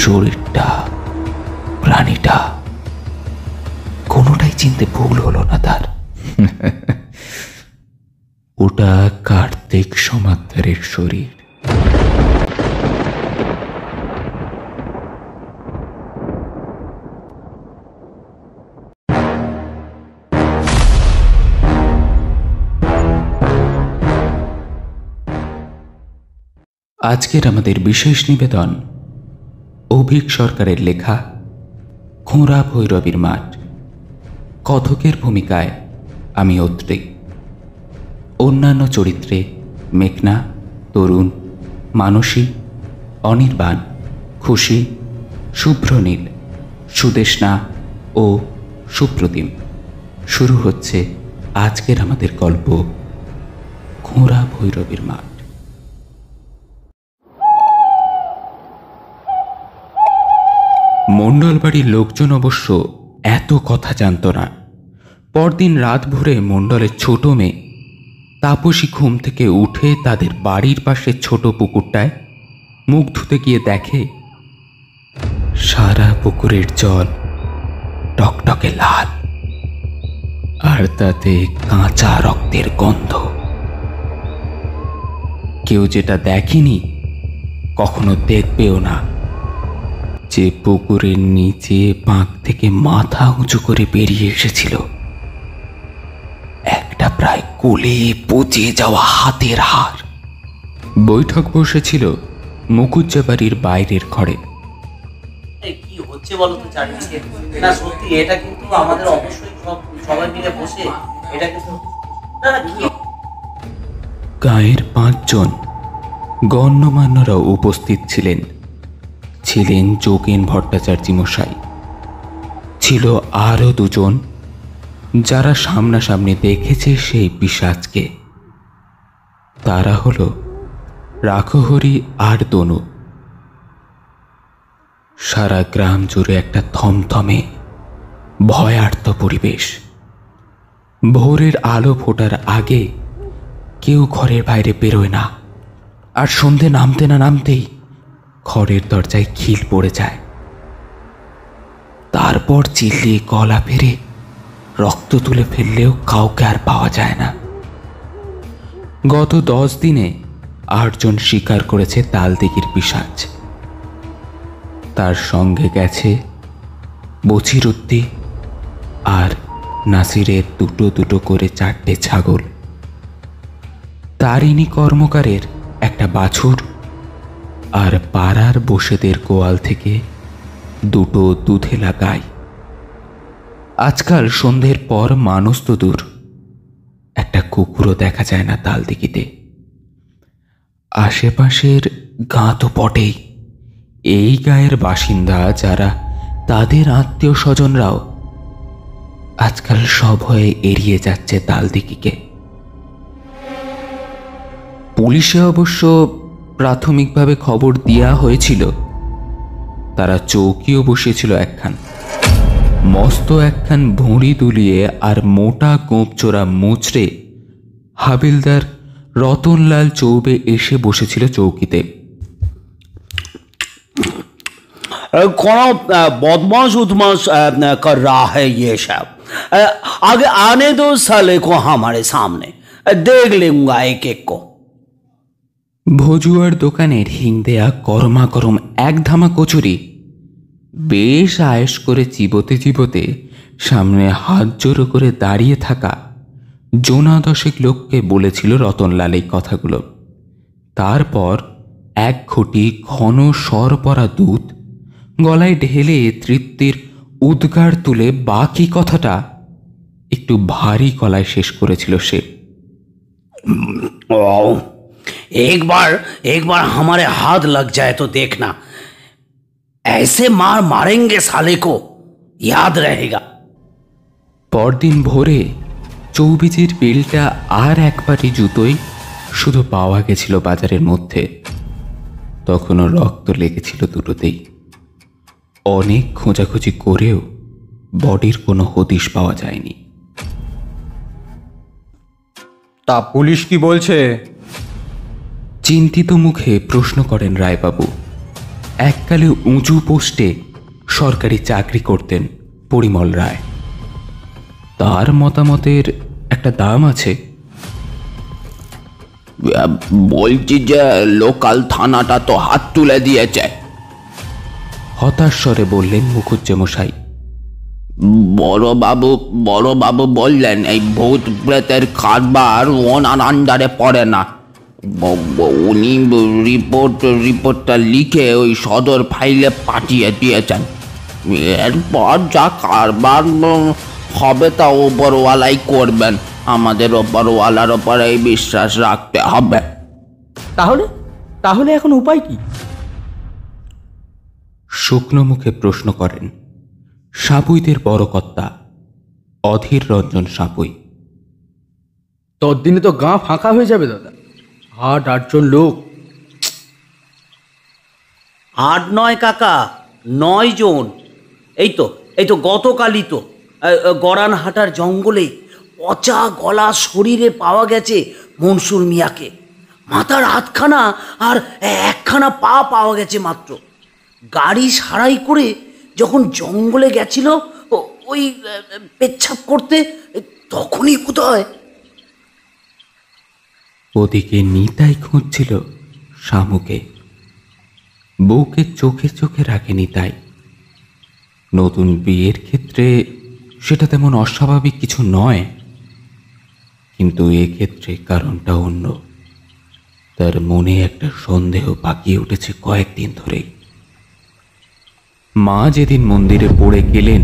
শরীরটা, প্রাণীটা কোনোটাই চিনতে ভুল হলো না তার। ওটা কার্তিক সমাদ্দারের শরীর। আজকের আমাদের বিশেষ নিবেদন অভিক সরকারের লেখা খোঁড়া ভৈরবীর মাঠ। কথকের ভূমিকায় আমি অত্রি। অন্যান্য চরিত্রে মেঘনা, তরুণ, মানসী, অনির্বাণ, খুশি, শুভ্রনীল, সুদেষ্ণা ও সুপ্রতিম। শুরু হচ্ছে আজকের আমাদের গল্প খোঁড়া ভৈরবীর মাঠ। মণ্ডল বাড়ির লোকজন অবশ্য এত কথা জানত না। পরদিন রাত ভোরে মণ্ডলের ছোট মেয়ে তাপসী ঘুম থেকে উঠে তাদের বাড়ির পাশে ছোট পুকুরটায় মুখ ধুতে গিয়ে দেখে সারা পুকুরের জল টকটকে লাল, আর তাতে কাঁচা রক্তের গন্ধ। কেউ যেটা দেখেনি, কখনো দেখবেও না, যে পুকুরের নিচে বাঁক থেকে মাথা উঁচু করে বেরিয়ে এসেছিল একটা প্রায় গলে পচে যাওয়া হাতের হাড়। বৈঠক বসেছিল মুকুজ্জা বাড়ির বাইরের ঘরে। কি হচ্ছে বলো তো চারদিকে? না সত্যি এটা কিন্তু আমাদের অবশ্যই সবাই মিলে বসে এটা কিন্তু গায়ের 5 জন গণ্যমান্যরাও উপস্থিত ছিলেন। ছিলেন যোগেন ভট্টাচার্য মশাই, ছিল আরও 2 জন যারা সামনাসামনি দেখেছে সেই পিশাচকে। তারা হলো রাখহরি আর তনু। সারা গ্রাম জুড়ে একটা থমথমে ভয়ার্ত পরিবেশ। ভোরের আলো ফোটার আগে কেউ ঘরের বাইরে বেরোয় না, আর সন্ধে নামতে না নামতেই ঘরের দরজায় খিল পড়ে যায়। তারপর চিল্লিয়ে গলা ফেরে রক্ত তুলে ফেললেও কাউকে আর পাওয়া যায় না। গত 10 দিনে 8 জন স্বীকার করেছে তালদিঘির পিশাচ। তার সঙ্গে গেছে বছিরুদ্দি আর নাসিরের দুটো করে 4টে ছাগল, তারিণী কর্মকারের একটা বাছুর, আর পাড়ার বসেদের গোয়াল থেকে 2 দুধেলা গাই। আজকাল সন্ধ্যের পর মানুষ তো দূর, একটা কুকুরও দেখা যায় না তালদিঘিতে। আশেপাশের গাঁ তো পটেই। এই গায়ের বাসিন্দা যারা, তাদের আত্মীয় স্বজনরাও আজকাল সব হয়ে এড়িয়ে যাচ্ছে তালদিঘিকে। পুলিশে অবশ্য প্রাথমিকভাবে খবর দেওয়া হয়েছিল। তারা চৌকিও বসেছিল একখান, মস্ত একখান ভুঁড়ি দুলিয়ে আর মোটা গোঁপচোরা মুচড়ে হাবিলদার রতনলাল চৌবে এসে বসেছিল চৌকিতে। कौन बदमाश उदमाश कर रहा है ये सब? आगे आने दो साले को हमारे सामने, देख लूंगा एक एक को। ভজুয়ার দোকানের হিং দেয়া গরমা গরম 1 ধামা কচুরি বেশ আয়েশ করে চিবোতে চিবোতে সামনে হাত জোড়ো করে দাঁড়িয়ে থাকা জোনা 10 লোককে বলেছিল রতনলাল এই কথাগুলো। তারপর 1 ঘটি ঘন সর পরা দুধ গলায় ঢেলে তৃপ্তির উদ্গার তুলে বাকি কথাটা একটু ভারী গলায় শেষ করেছিল সে। एक बार हमारे हाथ लग जाए तो देखना, ऐसे मार मारेंगे साले को, याद रहेगा। পরদিন ভোরে চৌবিজির বিলটা আর 1 পাটি জুতোই শুধু পাওয়া গেছিল বাজারের মধ্যে। তখনও রক্ত লেগেছিল দুটোতেই। অনেক খোঁজাখুঁজি করেও বডির কোনো হদিশ পাওয়া যায়নি। তা পুলিশ কি বলছে? চিন্তিত মুখে প্রশ্ন করেন রায়বাবু। এককালে উঁচু পোস্টে সরকারি চাকরি করতেন পরিমল রায়। তার মতামতের একটা দাম আছে। বলছি যে লোকাল থানাটা তো হাত তুলে দিয়েছে। হতাশ স্বরে বললেন মুখুজ্জেমশাই। বড়বাবু বললেন এই ভূত প্রেতের কারবার ওনার আন্ডারে পড়ে না। উনি রিপোর্টটা লিখে ওই সদর ফাইলে পাঠিয়ে দিয়েছেন। এরপর যা কারবার হবে তা ওপরওয়ালাই করবেন। আমাদের ওপরওয়ালার ওপরে বিশ্বাস রাখতে হবে। তাহলে এখন উপায় কি? শুকনো মুখে প্রশ্ন করেন সাপুইদের বড় কর্তা অধীর রঞ্জন সাপুই। ততদিনে তো গাঁ ফাঁকা হয়ে যাবে দাদা। 8-8জন লোক। 8 নয় কাকা, 9 জন। এই তো গতকালই তো গড়ানহাটার জঙ্গলে পচা গলা শরীরে পাওয়া গেছে মনসুর মিয়াকে। মাথার হাতখানা আর একখানা পা পাওয়া গেছে মাত্র। গাড়ি সারাই করে যখন জঙ্গলে গেছিল ওই পেচ্ছাপ করতে, তখনই বোধহয়। ওদিকে নিতাই খুঁজছিল শামুকে। বউকে চোখে চোখে রাখে নিতাই। নতুন বিয়ের ক্ষেত্রে সেটা তেমন অস্বাভাবিক কিছু নয়, কিন্তু এক্ষেত্রে কারণটা অন্য। তার মনে একটা সন্দেহ পাকিয়ে উঠেছে কয়েকদিন ধরেই। মা যেদিন মন্দিরে পড়ে গেলেন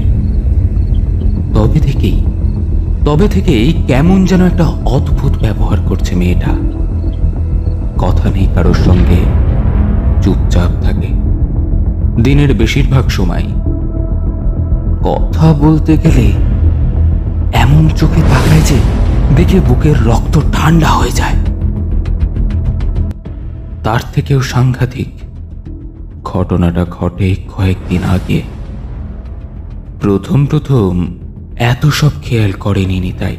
তবে থেকেই কেমন যেন একটা অদ্ভুত ব্যবহার করছে মেয়েটা। কথা নেই কারোর সঙ্গে, চুপচাপ থাকে দিনের বেশিরভাগ সময়। কথা বলতে গেলে এমন চোখে তাকায় যে দেখে বুকের রক্ত ঠান্ডা হয়ে যায়। তার থেকেও সাংঘাতিক ঘটনাটা ঘটে কয়েকদিন আগে। প্রথম এত সব খেয়াল করেনি নিতাই।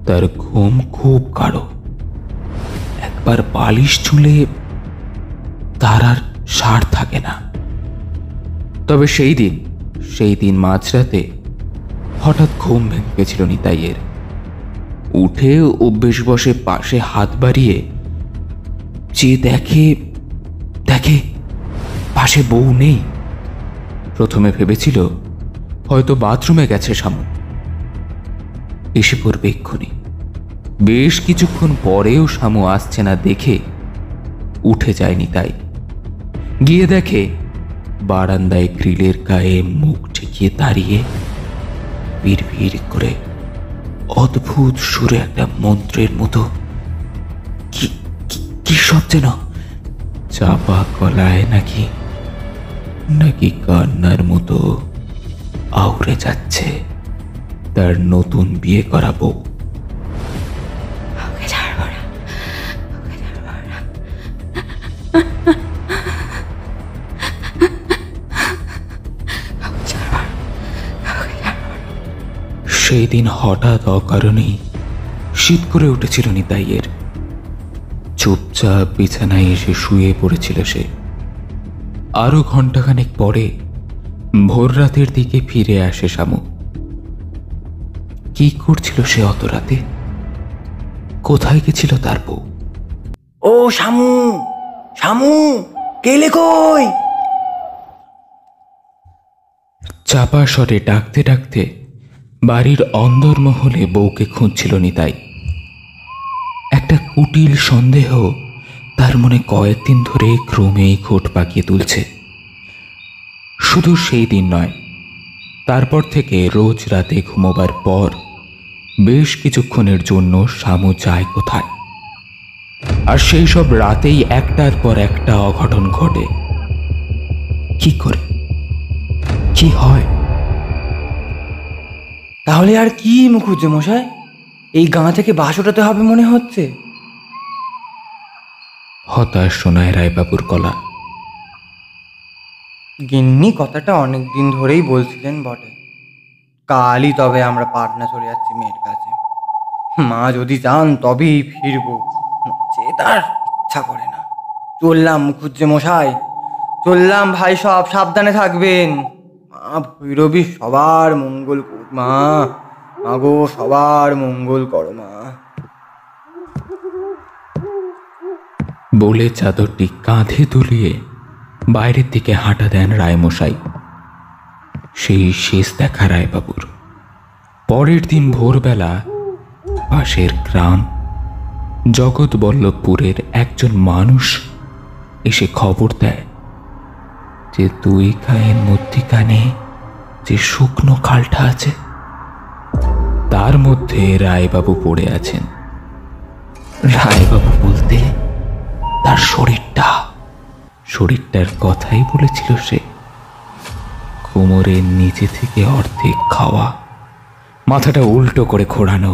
তার ঘুম খুব গাঢ়। একবার বালিশ ছুঁলে তার আর সার থাকে না। তবে সেই দিন মাঝরাতে হঠাৎ ঘুম ভেঙে গেছিল নিতাইয়ের। উঠে অভ্যেস বসে পাশে হাত বাড়িয়ে যে দেখে পাশে বউ নেই। প্রথমে ভেবেছিল হয়তো বাথরুমে গেছে শামু, এসে পড়বে এক্ষুনি। বেশ কিছুক্ষণ পরেও শামু আসছে না দেখে উঠে যায়নি তাই। গিয়ে দেখে বারান্দায় গ্রিলের গায়ে মুখ ঠেকিয়ে দাঁড়িয়ে ভিড় করে অদ্ভুত সুরে একটা মন্ত্রের মতো কি সব যেন চাপা গলায় নাকি কান্নার মতো আউড়ে যাচ্ছে তার নতুন বিয়ে করা বউ। সেই দিন হঠাৎ অকারণেই শীত করে উঠেছিল নিতাইয়ের। চুপচাপ বিছানায় এসে শুয়ে পড়েছিল সে। আরো ঘন্টাখানেক পরে ভোর রাতের দিকে ফিরে আসে শামু। কি করছিল সে অত রাতে? কোথায় গেছিল তার বউ? ও শামু গেলে কই? চাপা স্বরে ডাকতে ডাকতে বাড়ির অন্দরমহলে বউকে খুঁজছিল নিতাই। একটা কুটিল সন্দেহ তার মনে কয়েকদিন ধরে ক্রমেই ঘোট পাকিয়ে তুলছে। শুধু সেই দিন নয়, তারপর থেকে রোজ রাতে ঘুমোবার পর বেশ কিছুক্ষণের জন্য শামু যায় কোথায়, আর সেই সব রাতেই একটার পর একটা অঘটন ঘটে। কি করে, কি হয়? তাহলে আর কি মুখুজ্জে মশাই, এই গাঁ থেকে বাস ওঠাতে হবে মনে হচ্ছে। হতাশ শোনায় রায়বাবুর গলা। গিন্নি কথাটা অনেক দিন ধরেই বলছিলেন বটে। কালই তবে আমরা পাটনা চলে যাচ্ছি মেয়ের কাছে। মা যদি চান তবেই ফিরবো, যে তার ইচ্ছা করে না। চললাম মুখুজ্জে মশাই, চললাম ভাই, সব সাবধানে থাকবেন। মা ভৈরবী সবার মঙ্গল করুক। মা মাগো সবার মঙ্গল করো মা। বলে চাদরটি কাঁধে তুলিয়ে বাইরের দিকে হাঁটা দেন রায়মশাই। সেই শেষ দেখা রায়বাবুর। পরের দিন ভোরবেলা পাশের গ্রাম জগৎবল্লভপুরের একজন মানুষ এসে খবর দেয় যে 2 গাঁয়ের মধ্যিখানে যে শুকনো খালটা আছে তার মধ্যে রায়বাবু পড়ে আছেন। রায়বাবু বলতে তার শরীরটার কথাই বলেছিল সে। কোমরের নিচে থেকে অর্ধেক খাওয়া, মাথাটা উল্টো করে ঘোরানো।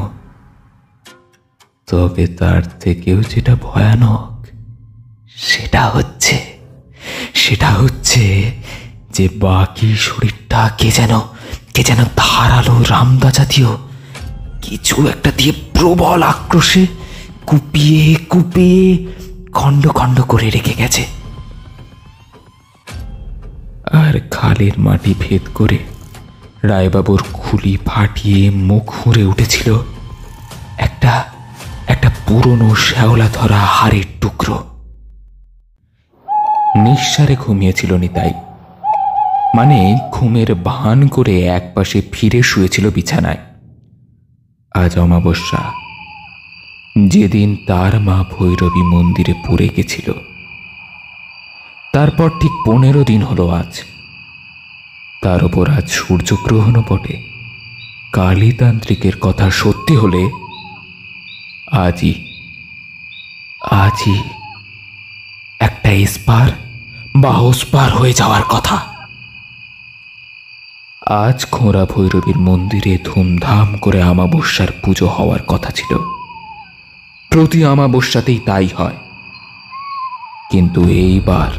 তবে তার থেকেও যেটা ভয়ানক সেটা হচ্ছে যে বাকি শরীরটা কে যেন ধারালো রামদা জাতীয় কিছু একটা দিয়ে প্রবল আক্রোশে কুপিয়ে খণ্ড খণ্ড করে রেখে গেছে। আর খালের মাটি ভেদ করে রায়বাবুর খুলি ফাটিয়ে মুখ হুঁড়ে উঠেছিল একটা পুরনো শ্যাওলা ধরা হাড়ের টুকরো। নিঃসারে ঘুমিয়েছিল নিতাই, মানে ঘুমের ভান করে একপাশে ফিরে শুয়েছিল বিছানায়। আজ অমাবস্যা, যেদিন তার মা ভৈরবী মন্দিরে পড়ে গেছিল। তারপর ঠিক 15 দিন হলো আজ। তার ওপর আজ সূর্যগ্রহণও বটে। কালীতান্ত্রিকের কথা সত্যি হলে আজই একটা এসপার বা ওসপার হয়ে যাওয়ার কথা। আজ খোঁড়া ভৈরবীর মন্দিরে ধুমধাম করে অমাবস্যার পুজো হওয়ার কথা ছিল। প্রতি অমাবস্যাতেই তাই হয়, কিন্তু এইবার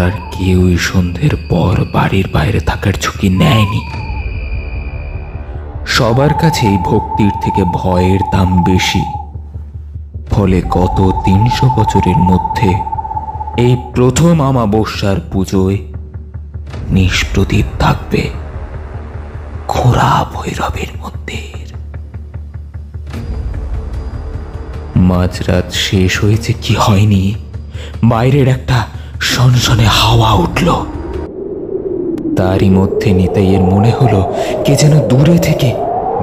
আর কেউই সন্ধ্যের পর বাড়ির বাইরে থাকার ঝুঁকি নেয়নি। সবার কাছেই ভক্তির থেকে ভয়ের দাম বেশি। ফলে গত 300 বছরের মধ্যে এই প্রথম অমাবস্যার পুজোয় নিষ্প্রদীপ থাকবে খোঁড়া ভৈরবের মন্দির। মাঝরাত শেষ হয়েছে কি হয়নি, বাইরের একটা সনসনে হাওয়া উঠল। তারই মধ্যে নিতাইয়ের মনে হলো কে যেন দূরে থেকে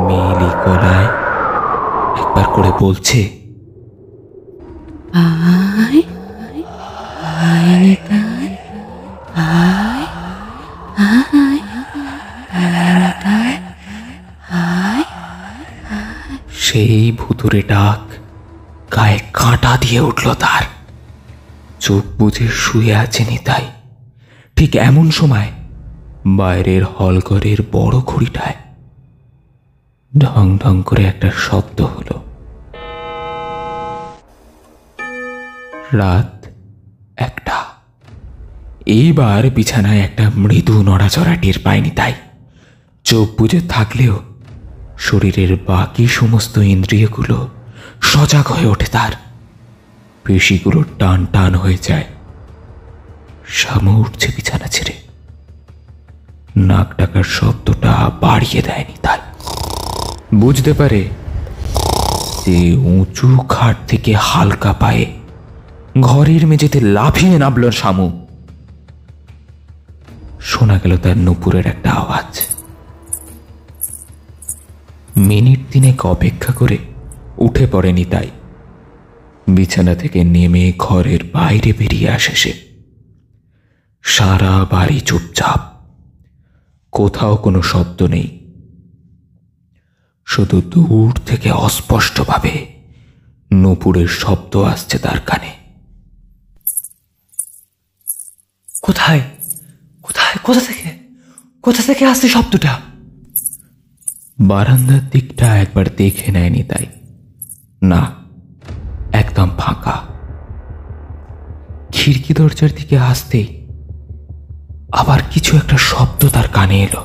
মেয়েলি গলায় একবার করে বলছে, আয় আয় নিতাই, আয় আয় নিতাই, আয়। সেই ভুতুরে ডাক গায়ে কাঁটা দিয়ে উঠল তার। চোখ বুজে শুয়ে আছে নিতাই। ঠিক এমন সময় বাইরের হলঘরের বড় ঘড়িটায় ঢং ঢং করে একটা শব্দ হলো। রাত 1টা। এইবার বিছানায় একটা মৃদু নড়াচড়া টের পায়নি তাই। চোখ বুজে থাকলেও শরীরের বাকি সমস্ত ইন্দ্রিয়গুলো সজাগ হয়ে ওঠে তার। পেশিগুলো টান টান হয়ে যায়। শামু উঠছে বিছানা ছেড়ে। নাক ডাকার শব্দটা বাড়িয়ে দেয়নি তাই। বুঝতে পারে যে উঁচু খাট থেকে হালকা পায়ে ঘরের মেঝেতে লাফিয়ে নামল শামু। শোনা গেল তার নুপুরের একটা আওয়াজ। মিনিট 3 অপেক্ষা করে উঠে পড়েনি তাই। বিছানা থেকে নেমে ঘরের বাইরে বেরিয়ে আসে সে। সারা বাড়ি চুপচাপ, কোথাও কোনো শব্দ নেই। শুধু দূর থেকে অস্পষ্টভাবে নুপুরের শব্দ আসছে তার কানে। কোথায় কোথায় কোথা থেকে আসছে শব্দটা? বারান্দার দিকটা একবার দেখে নেয়নি তাই। না, একদম ফাঁকা। খিড়কি দরজার দিকে আসতেই আবার কিছু একটা শব্দ তার কানে এলো।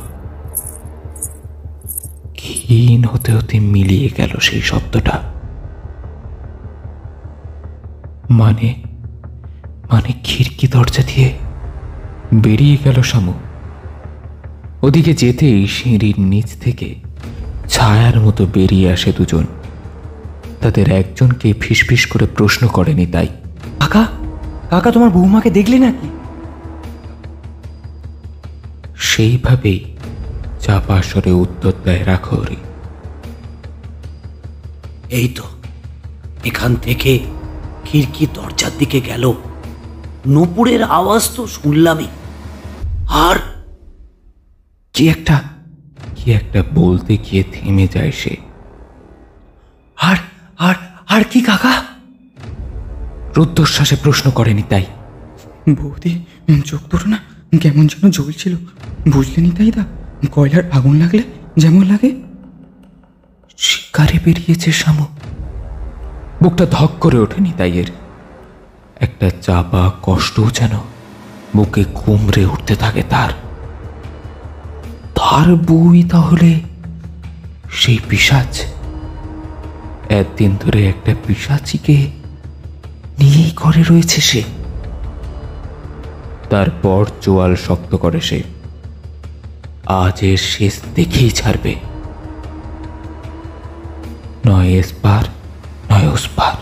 ক্ষীণ হতে হতে মিলিয়ে গেল সেই শব্দটা। মানে খিড়কি দরজা দিয়ে বেরিয়ে গেল শামু। ওদিকে যেতেই সিঁড়ির নিচ থেকে ছায়ার মতো বেরিয়ে আসে দুজন। তাদের একজনকে ফিসফিস করে প্রশ্ন করেনি তাই, কাকা কাকা তোমার বৌমাকে দেখলে নাকি? সেইভাবেই চাপা স্বরে উত্তর দেয় রাখহরি। এই তো এখান থেকে খিড়কি দরজার দিকে গেল, নূপুরের আওয়াজ তো শুনলামই। আর কি একটা বলতে গিয়ে থেমে যায় সে। আর আর আর কি কাকা? রুদ্ধশ্বাসে প্রশ্ন করেনি তাই, বৌদি চোখ দুটো না কেমন যেন জ্বলছিল, বুঝলেনি তাই দা? কয়লার আগুন লাগলে যেমন লাগে। শিকারে বেরিয়েছে শামু। বুকটা ধক করে ওঠেনি তাইয়ের। একটা চাপা কষ্টও যেন বুকে কুমড়ে উঠতে থাকে তার। তার বই তাহলে সেই পিশাচ? একদিন ধরে একটা পিশাচিকে নিয়েই ঘরে রয়েছে সে। তারপর চোয়াল শক্ত করে সে, আজ এর শেষ দেখেই ছাড়বে, নয় এসপার নয় ওসপার।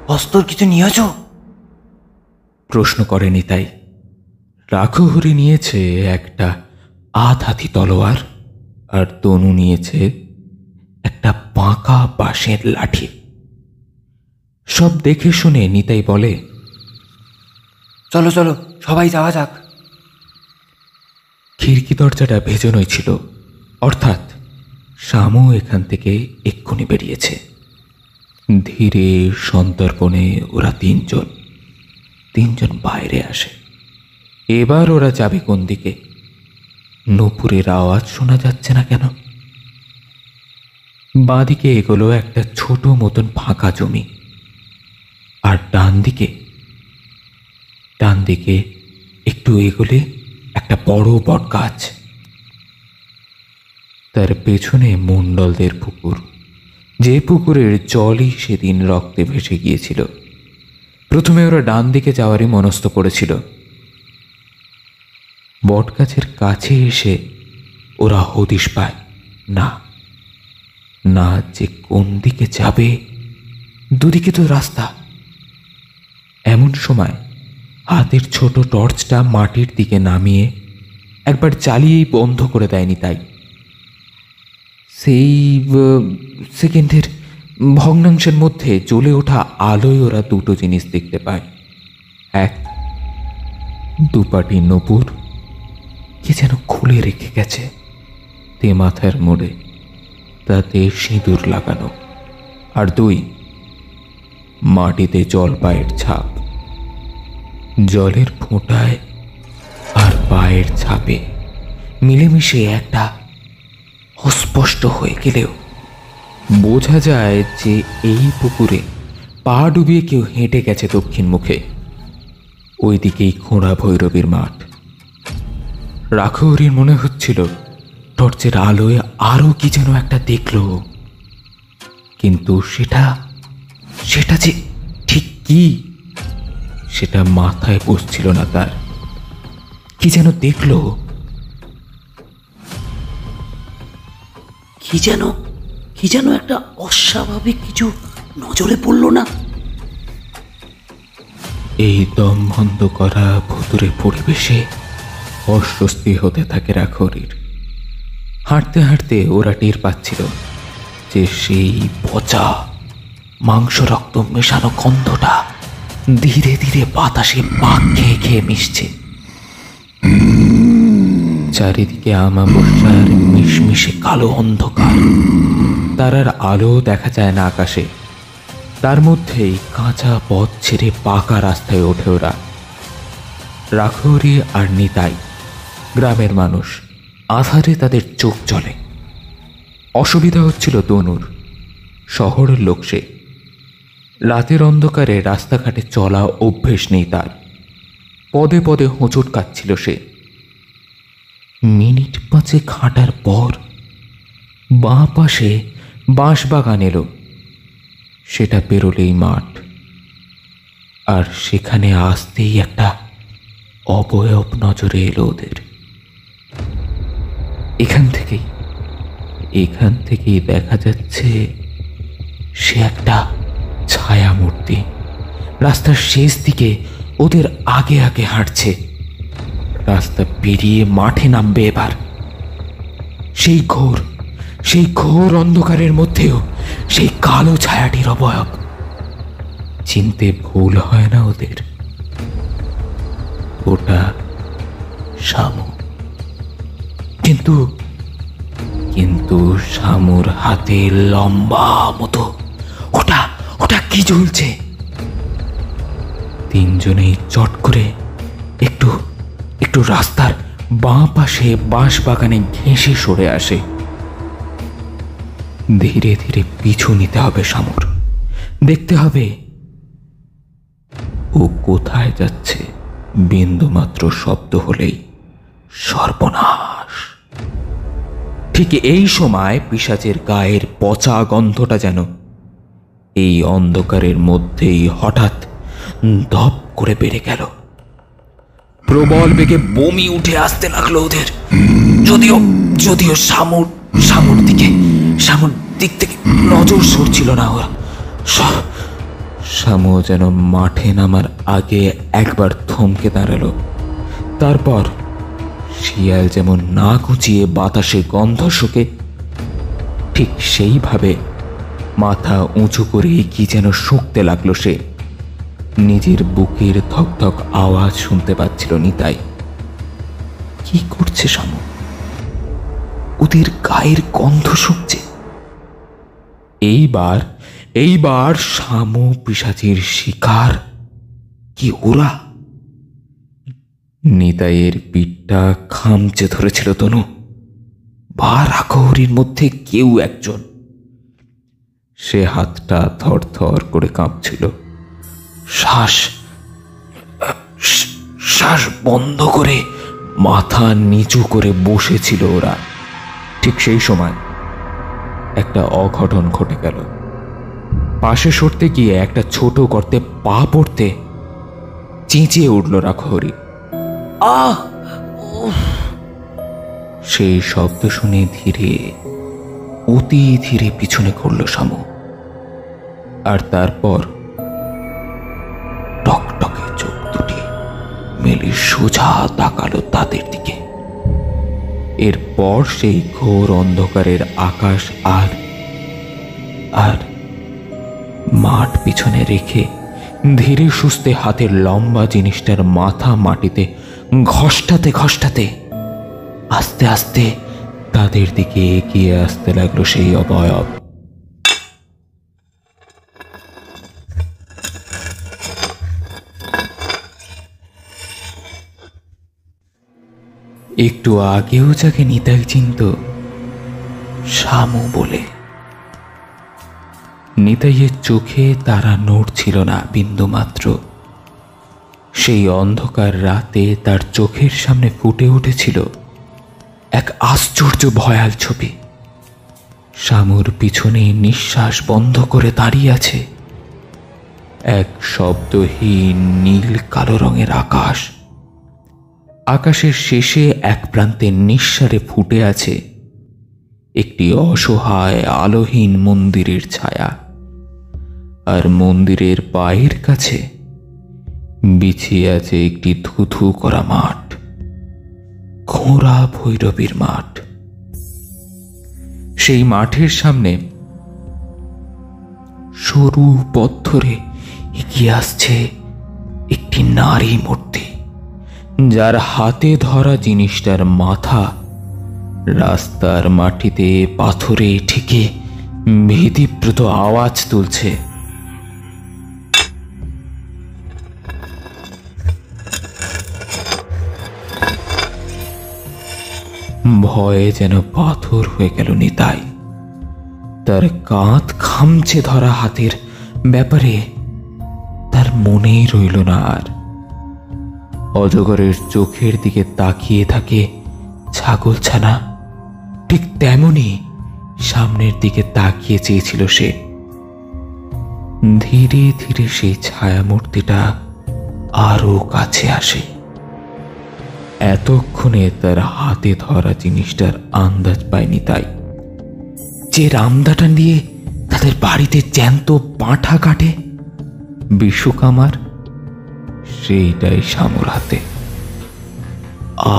অস্ত্র কিছু নিয়েছ? প্রশ্ন করেনি তাই। রাখহরি নিয়েছে একটা আধ-হাতি তলোয়ার, আর তনু নিয়েছে একটা বাঁকা বাঁশের লাঠি। সব দেখে শুনে নিতাই বলে, চলো চলো সবাই যাওয়া যাক। খিড়কি দরজাটা ভেজানোই ছিল, অর্থাৎ শামু এখান থেকে এক্ষুনি বেরিয়েছে। ধীরে সন্তর্পণে ওরা তিনজন বাইরে আসে। এবার ওরা যাবে কোন দিকে? নূপুরের আওয়াজ শোনা যাচ্ছে না কেন? বাঁদিকে এগোলো একটা ছোট মতন ফাঁকা জমি, আর ডান দিকে একটু এগোলে একটা বড় বট গাছ। তার পেছনে মণ্ডলদের পুকুর, যে পুকুরের জলই সেদিন রক্তে ভেসে গিয়েছিল। প্রথমে ওরা ডান দিকে যাওয়ারই মনস্থ করেছিল। বটগাছের কাছে এসে ওরা হদিশ পায় না যে কোন দিকে যাবে। দুদিকে তো রাস্তা। এমন সময় হাতের ছোট টর্চটা মাটির দিকে নামিয়ে একবার চালিয়েই বন্ধ করে দেয়নি তাই। সেই সেকেন্ডের ভগ্নাংশের মধ্যে জ্বলে ওঠা আলোয় ওরা দুটো জিনিস দেখতে পায়। এক, দুপাটি নূপুর কে যেন খুলে রেখে গেছে তে মাথার মোড়ে, তাতে সিঁদুর লাগানো। আর দুই, মাটিতে জল পায়ের ছাপ। জলের ফোঁটায় আর পায়ের ছাপে মিলেমিশে একটা অস্পষ্ট হয়ে গেলেও বোঝা যায় যে এই পুকুরে পা ডুবিয়ে কেউ হেঁটে গেছে দক্ষিণ মুখে। ওইদিকেই খোঁড়া ভৈরবীর মাঠ। রাখহরির মনে হচ্ছিল টর্চের আলোয় আরো কি যেন একটা দেখল, কিন্তু সেটা যে ঠিক কি সেটা মাথায় বসছিল না তার। কি যেন দেখল, কি যেন একটা অস্বাভাবিক কিছু নজরে পড়ল না? এই দম বন্ধ করা ভুতুরে পরিবেশে অস্বস্তি হতে থাকে রাখহরির। হাঁটতে হাঁটতে ওরা টের পাচ্ছিল যে সেই পচা মাংস রক্ত মেশানো গন্ধটা ধীরে ধীরে বাতাসে পাক খেয়ে খেয়ে মিশছে। চারিদিকে আমাবস্যার মিশমিশে কালো অন্ধকার। তারার আলো দেখা যায় না আকাশে। তার মধ্যেই কাঁচা পথ ছেড়ে পাকা রাস্তায় ওঠে ওরা। রাখহরি আর নিতাই গ্রামের মানুষ, আধারে তাদের চোখ জ্বলে। অসুবিধা হচ্ছিল তনুর, শহরের লোক সে। রাতের অন্ধকারে রাস্তাঘাটে চলা অভ্যেস নেই তার। পদে পদে হোঁচট কাটছিল সে। মিনিট পাঁচেক হাঁটার পর বাঁ পাশে বাঁশবাগান এলো। সেটা পেরোলেই মাঠ। আর সেখানে আসতেই একটা অবয়ব নজরে এলো ওদের। এখান থেকেই দেখা যাচ্ছে সে একটা ছায়া মূর্তি রাস্তার শেষ দিকে ওদের আগে আগে হাঁটছে। রাস্তা পেরিয়ে মাঠে নামবে এবার। সেই ঘোর অন্ধকারের মধ্যেও সেই কালো ছায়াটির অবয়ব। চিনতে ভুল হয় না ওদের, ওটা শামু। কিন্তু শামুর হাতে লম্বা মতো ওটা কি ঝুলছে? তিনজনেই চট করে একটু রাস্তার বাঁ পাশে বাঁশ বাগানে ঘেঁষে সরে আসে। ধীরে ধীরে পিছু নিতে হবে শামুর। দেখতে হবে ও কোথায় যাচ্ছে। বিন্দুমাত্র শব্দ হলেই সর্বনাশ। ঠিক এই সময় পিশাচের গায়ের পচা গন্ধটা যেন এই অন্ধকারের মধ্যেই হঠাৎ ধপ করে বেড়ে গেল। প্রবল বেগে বমি উঠে আসতে লাগলো ওদের। যদিও শামুর দিক থেকে নজর সরছিল না ওরা। শামু যেন মাঠে নামার আগে একবার থমকে দাঁড়ালো। তারপর শিয়াল যেমন না গুছিয়ে বাতাসে গন্ধ শোকে, ঠিক সেইভাবে মাথা উঁচু করে কি যেন শুঁকতে লাগলো সে। নিজের বুকের ধকধক আওয়াজ শুনতে পাচ্ছিল নিতাই। কি করছে শামু? ওদের গায়ের গন্ধ শুকছে। এইবার শামু পিশাচের শিকার কি ওরা? নিতাইয়ের পিঠটা খামচে ধরেছিল তনু। বা রাখহরির মধ্যে কেউ একজন। সে হাতটা থরথর করে কাঁপছিল। শ্বাস বন্ধ করে মাথা নিচু করে বসেছিল ওরা। ঠিক সেই সময় একটা অঘটন ঘটে গেল। পাশে সরতে গিয়ে একটা ছোট গর্তে পা পড়তে চেঁচিয়ে উঠল রাখহরি। সেই শব্দ শুনে অতি ধীরে পিছনে ঘুরল শামু। আর তারপর টকটকে চোখ দুটি মেলে সোজা তাকালো তাদের দিকে। এরপর সেই ঘোর অন্ধকারের আকাশ আর মাঠ পিছনে রেখে ধীরে সুস্থে হাতের লম্বা জিনিসটার মাথা মাটিতে ঘষ্টাতে আস্তে আস্তে তাদের দিকে এগিয়ে আসতে লাগলো সেই অবয়ব। একটু আগেও যাকে নিতাই চিনত শামু বলে। নিতাইয়ের চোখে তারা নড়ছিল না বিন্দুমাত্র। সেই অন্ধকার রাতে তার চোখের সামনে ফুটে উঠেছিল এক আশ্চর্য ভয়াল ছবি। শামুর পিছনে নিঃশ্বাস বন্ধ করে দাঁড়িয়ে আছে এক শব্দহীন নীল কালো রঙের আকাশ। আকাশের শেষে এক প্রান্তে নিঃসারে ফুটে আছে একটি অসহায় আলোহীন মন্দিরের ছায়া। আর মন্দিরের পায়ের কাছে বিছিয়ে আছে একটি ধুধু করা মাঠ, খোঁড়া ভৈরবীর মাঠ। সেই মাঠের সামনে সরু পথ ধরে এগিয়ে আসছে একটি নারী মূর্তি, যার হাতে ধরা জিনিসটার মাথা রাস্তার মাটিতে পাথরে ঠেকে ভীতিপ্রদ আওয়াজ তুলছে। ভয়ে যেন পাথর হয়ে গেল নিতাই। তার কাঁধ খামচে ধরা হাতের ব্যাপারে তার মনেই রইল না আর। অজগরের চোখের দিকে তাকিয়ে থাকে ছাগলছানা, ঠিক তেমনি সামনের দিকে তাকিয়ে চেয়েছিল সে। ধীরে ধীরে সেই ছায়ামূর্তিটা আরো কাছে আসে। এতক্ষণে তার হাতে ধরা জিনিসটার আন্দাজ পায়নি তাই, যে রামদাটা নিয়ে তাদের বাড়িতে জ্যান্ত পাঁঠা কাটে বিশ্বকামার, সেইটাই শামুর হাতে।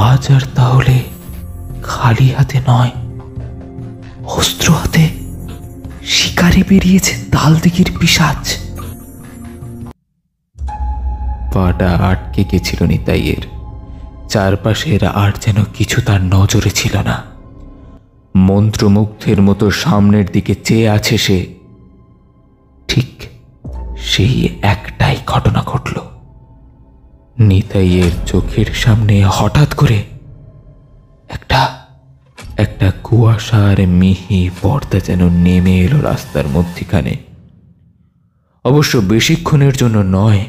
আজ আর তাহলে খালি হাতে নয়, অস্ত্র হাতে শিকারে বেরিয়েছে তালদিঘির পিশাচ। পাটা আটকে গেছিল নিতাইয়ের। চারপাশের আর যেন কিছু তার নজরে ছিল না। মন্ত্রমুগ্ধের মতো সামনের দিকে চেয়ে আছে সে। ঠিক সেই একটাই ঘটনা ঘটল। নিতাইয়ের চোখের সামনে হঠাৎ করে একটা কুয়াশার মিহি পর্দা যেন নেমে এলো রাস্তার মধ্যিখানে। অবশ্য বেশিক্ষণের জন্য নয়,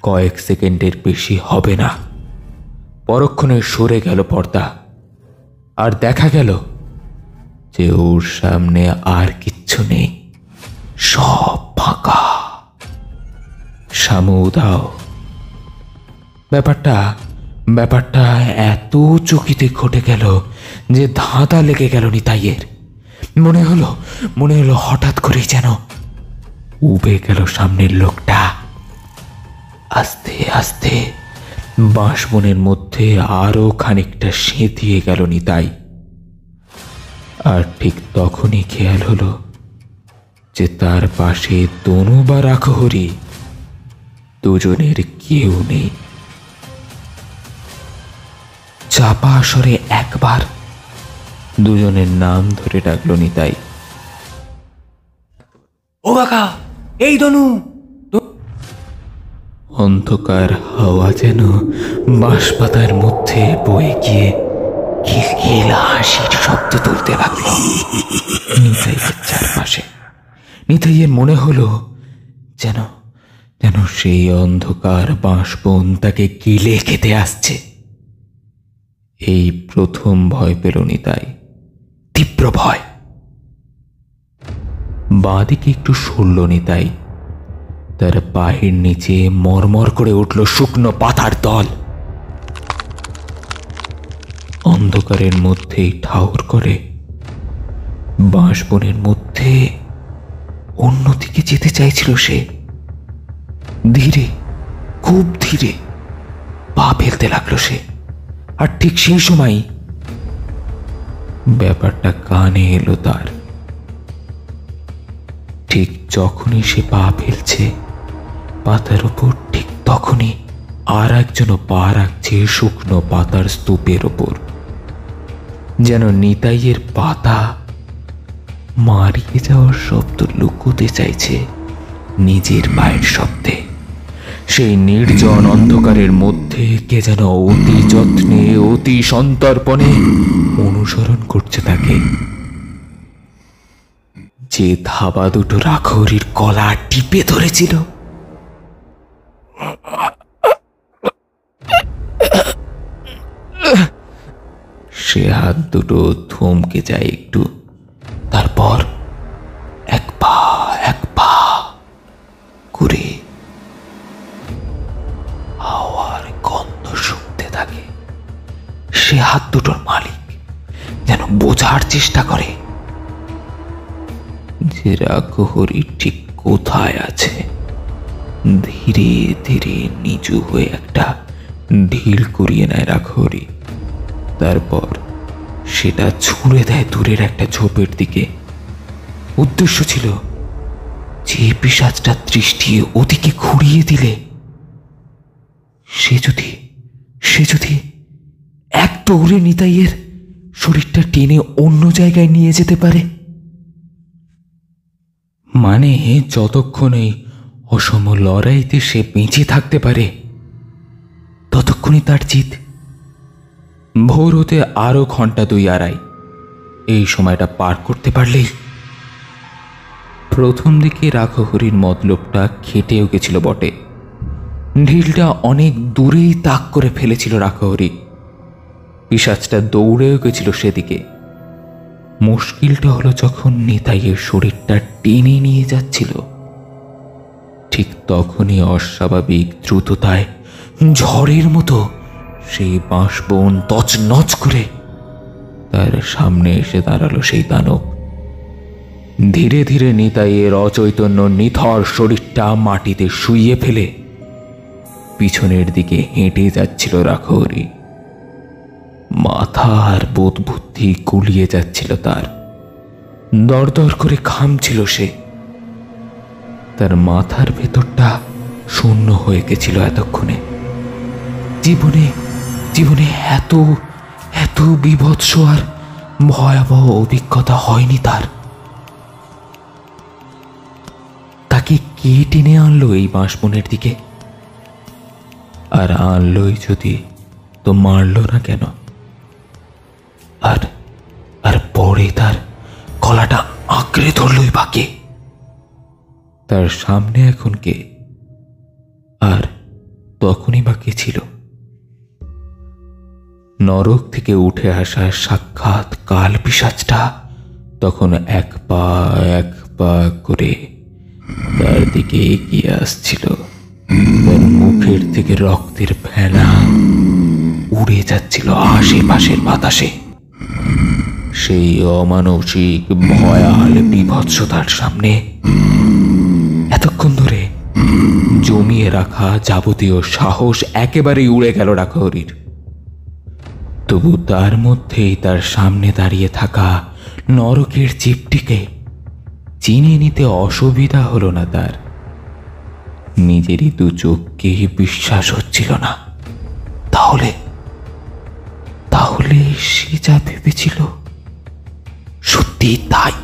কয়েক সেকেন্ডের বেশি হবে না। পরক্ষণে সরে গেল পর্দা, আর দেখা গেল যে ওর সামনে আর কিচ্ছু নেই, সব ফাঁকা। শামু উধাও। ব্যাপারটা এত চকিতে ঘটে গেল যে ধাঁধা লেগে গেল নিতাইয়ের। মনে হলো হঠাৎ করেই যেন উবে গেল সামনের লোকটা। আস্তে আস্তে বাঁশবনের মধ্যে আরো খানিকটা সেঁধিয়ে গেল নিতাই। আর ঠিক তখনই খেয়াল হলো যে তার পাশে তনু বা রাখহরি দুজনের কেউ নেই। চাপা আসরে একবার দুজনের নাম ধরে ডাকলো নিতাই। ও কাকা, এই দনু। অন্ধকার হাওয়া যেন বাঁশপাতার মধ্যে বয়ে গিয়ে খিলখিল হাসির শব্দ তুলতে লাগলো নিতাইয়ের চারপাশে। নিতাইয়ের মনে হলো যেন সেই অন্ধকার বাঁশবন তাকে গিলে খেতে আসছে। এই প্রথম ভয় পেল নিতাই, তীব্র ভয়। বাঁদিকে একটু সরল নিতাই। তার পায়ের নিচে মরমর করে উঠল শুকনো পাতার দল। অন্ধকারের মধ্যেই ঠাউর করে বাঁশবনের মধ্যে অন্যদিকে যেতে চাইছিল সে। ধীরে, খুব ধীরে পা ফেলতে লাগলো সে। আর ঠিক সেই সময় ব্যাপারটা কানে এলো তার। ঠিক যখনই সে পা ফেলছে পাতার উপর, ঠিক তখনই আর একজন পা রাখছে শুকনো পাতার স্তূপের ওপর। যেন নিতাইয়ের পাতা মারিয়ে যাওয়ার শব্দ লুকোতে চাইছে নিজের পায়ের শব্দে। সেই নির্জন অন্ধকারের মধ্যে কে যেন অতি যত্নে, অতি সন্তর্পণে অনুসরণ করছে তাকে। যে ধাবা দুটো রাখহরির গলা টিপে ধরেছিল, সে হাত দুটো থমকে যায় একটু। তারপর এক পা করে হাওয়ার গন্ধ শুনতে থাকে। সে হাত দুটোর মালিক যেন বোঝার চেষ্টা করে যে রাখহরি ঠিক কোথায় আছে। ধীরে ধীরে নিচু হয়ে একটা ঢিল করিয়ে নেয় রাখহরি। তারপর সেটা ছুঁড়ে দেয় দূরের একটা ঝোপের দিকে। উদ্দেশ্য ছিল যে পিশাচটার দৃষ্টি ওদিকে ঘুরিয়ে দিলে সে যদি এক দৌড়ে নিতাইয়ের শরীরটা টেনে অন্য জায়গায় নিয়ে যেতে পারে। মানে যতক্ষণ এই অসম লড়াইতে সে বেঁচে থাকতে পারে ততক্ষণই তার জিত। ভোর হতে আরো ঘন্টা 2-2.5 এই সময়টা পার করতে পারলেই। প্রথম দিকে রাখহরির মতলবটা খেটেও গেছিল বটে। ঢিলটা অনেক দূরেই তাক করে ফেলেছিল রাখহরি। পিশাচটা দৌড়েও গেছিল সেদিকে। মুশকিলটা হলো যখন নিতাইয়ের শরীরটা টেনে নিয়ে যাচ্ছিল ঠিক তখনই অস্বাভাবিক দ্রুততায় ঝড়ের মতো সেই বাঁশবন তছনছ করে তার সামনে এসে দাঁড়ালো সেই দানব। ধীরে ধীরে নিতাইয়ের অচৈতন্য নিথর শরীরটা মাটিতে শুইয়ে ফেলে পিছনের দিকে হেঁটে যাচ্ছিল রাঘবরী। মাথা আর বোধ বুদ্ধি গুলিয়ে যাচ্ছিল তার, দরদর করে ঘামছিল সে। তার মাথার ভেতরটা শূন্য হয়ে গেছিল এতক্ষণে। জীবনে জীবনে এত এত বীভৎস আর ভয়াবহ অভিজ্ঞতা হয়নি তার। তাকে কে টেনে আনলো এই বাঁশবনের দিকে? আর আনলোই যদি, তো মারলো না কেন? আর আর পরে তার গলাটা আঁকড়ে ধরলই বা কে? তার সামনে এখন কে? আর তখনই বা কে ছিল? নরক থেকে উঠে আসা সাক্ষাৎ কাল পিশাচটা তখন এক পা করে তার দিকে এগিয়ে আসছিল। তার মুখের থেকে রক্তের ফেনা উড়ে যাচ্ছিল আশেপাশের বাতাসে। সেই অমানসিক ভয়াল বিভৎসতার সামনে এতক্ষণ ধরে জমিয়ে রাখা যাবতীয় সাহস একেবারেই উড়ে গেল রাঘবরীর। তবু তার মধ্যেই তার সামনে দাঁড়িয়ে থাকা নরকের জীবটিকে চিনে নিতে অসুবিধা হলো না তার। নিজেরই দু চোখকে বিশ্বাস হচ্ছিল না। তাহলে তাহলে সে যা ভেবেছিল সত্যি তাই।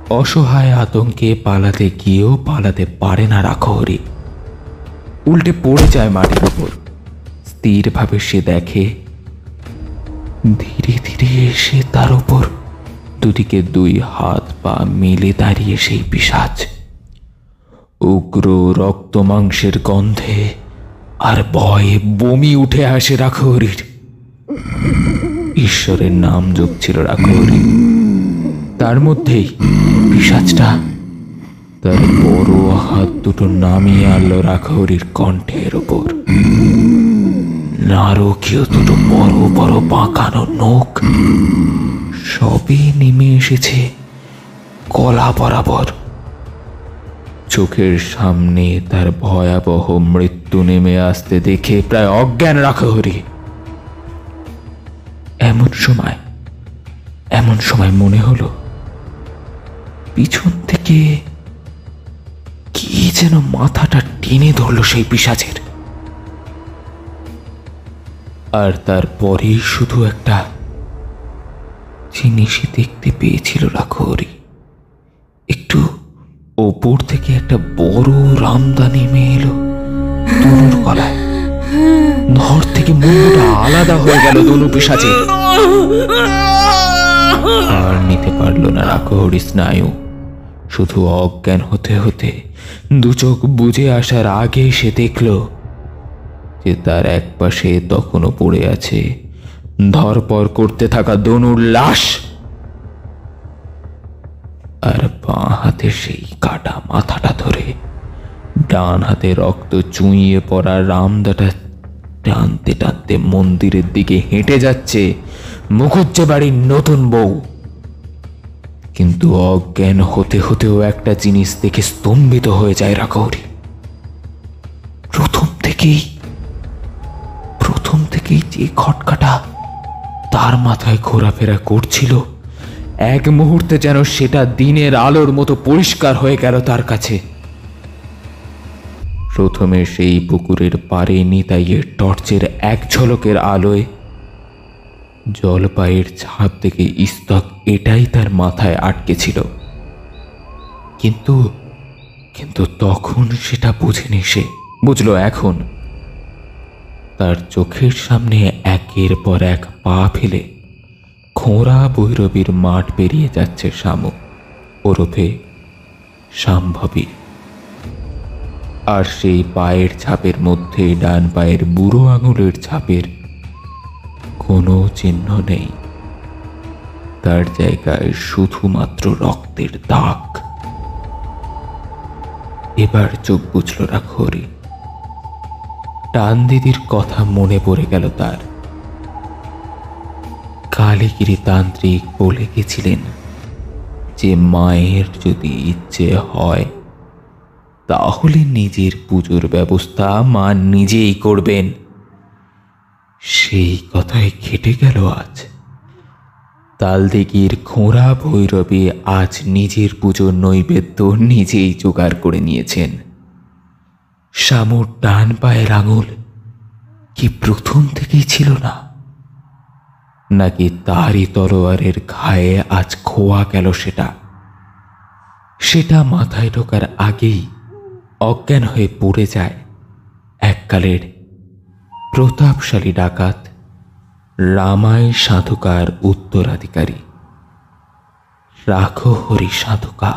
অসহায় আতঙ্কে পালাতে গিয়েও পালাতে পারে না রাঘবরী। উল্টে পড়ে যায় মাটির উপর। স্থিরভাবে সে দেখে ধীরে ধীরে এসে তার উপর দুদিকে দুই হাত পা মেলে দাঁড়িয়ে সেই পিশাচ। উগ্র রক্ত মাংসের গন্ধে আর ভয়ে বমি উঠে আসে রাঘবরীর। ঈশ্বরের নাম জপছিল রাঘবরী। তার মধ্যেই পিশাচটা তার বড় হাত দুটো নামিয়ে আনলো রাঘবরীর কণ্ঠের ওপর। নারকীয় দুটো বড় বড় বাঁকানো নখ সবই নেমে এসেছে গলা বরাবর। চোখের সামনে তার ভয়াবহ মৃত্যু নেমে আসতে দেখে প্রায় অজ্ঞান রাঘবরী। এমন সময় মনে হলো পিছন থেকে কি যেন মাথাটা টেনে ধরল সেই পিশাচের। আর তারপরেই শুধু একটা জিনিসই দেখতে পেয়েছিল রাঘবরী। একটু ওপর থেকে একটা বড় রামদা নেমে এলো তনুর গলায়। ধর থেকে মুন্ডটা আলাদা হয়ে গেল দনু পিশাচের। আর নিতে পারল না রাঘবরী স্নায়ু। শুধু অজ্ঞান হতে হতে দু চোখ বুঝে আসার আগে সে দেখল যে তার এক পাশে তখনও পড়ে আছে ধরপর করতে থাকা দনুর লাশ। আর বাঁ হাতে সেই কাটা মাথাটা ধরে ডান হাতে রক্ত চুইয়ে পড়া রামদাটা টানতে টানতে মন্দিরের দিকে হেঁটে যাচ্ছে মুখুজ্জে বাড়ির নতুন বউ। কিন্তু অজ্ঞান হতে হতেও একটা জিনিস দেখে স্তম্ভিত হয়ে যায় রাঘবরী। প্রথম থেকেই যে খটকাটা তার মাথায় ঘোরাফেরা করছিল এক মুহূর্তে যেন সেটা দিনের আলোর মতো পরিষ্কার হয়ে গেল তার কাছে। প্রথমে সেই পুকুরের পাড়ে নিতাইয়ের টর্চের এক ঝলকের আলোয় জলপাইয়ের ছাপ থেকে ইস্তক এটাই তার মাথায় আটকে ছিল। কিন্তু তখন সেটা বুঝেনি সে। বুঝলো এখন। তার চোখের সামনে একের পর এক পা ফেলে খোঁড়া ভৈরবীর মাঠ পেরিয়ে যাচ্ছে শামু ওরফে শাম্ভবী। আর সেই পায়ের ছাপের মধ্যে ডান পায়ের বুড়ো আঙুলের ছাপের কোনো চিহ্ন নেই। তার জায়গায় শুধুমাত্র রক্তের দাগ। এবার চোখ বুঝল না খড়ি। টান দিদির কথা মনে পড়ে গেল তার। কালীগিরি তান্ত্রিক বলে গেছিলেন যে মায়ের যদি ইচ্ছে হয় তাহলে নিজের পুজোর ব্যবস্থা মা নিজেই করবেন। সেই কথায় খেটে গেল আজ। তালদিঘির খোঁড়া ভৈরবে আজ নিজের পুজোর নৈবেদ্য নিজেই জোগাড় করে নিয়েছেন। শামুর ডান পায়ের আঙুল কি প্রথম থেকেই ছিল না, নাকি তারই তলোয়ারের ঘায়ে আজ খোয়া গেল সেটা মাথায় ঢোকার আগেই অজ্ঞান হয়ে পড়ে যায় এককালের প্রতাপশালী ডাকাত রামাই সাধুকার উত্তরাধিকারী রাঘহরি সাধুকা।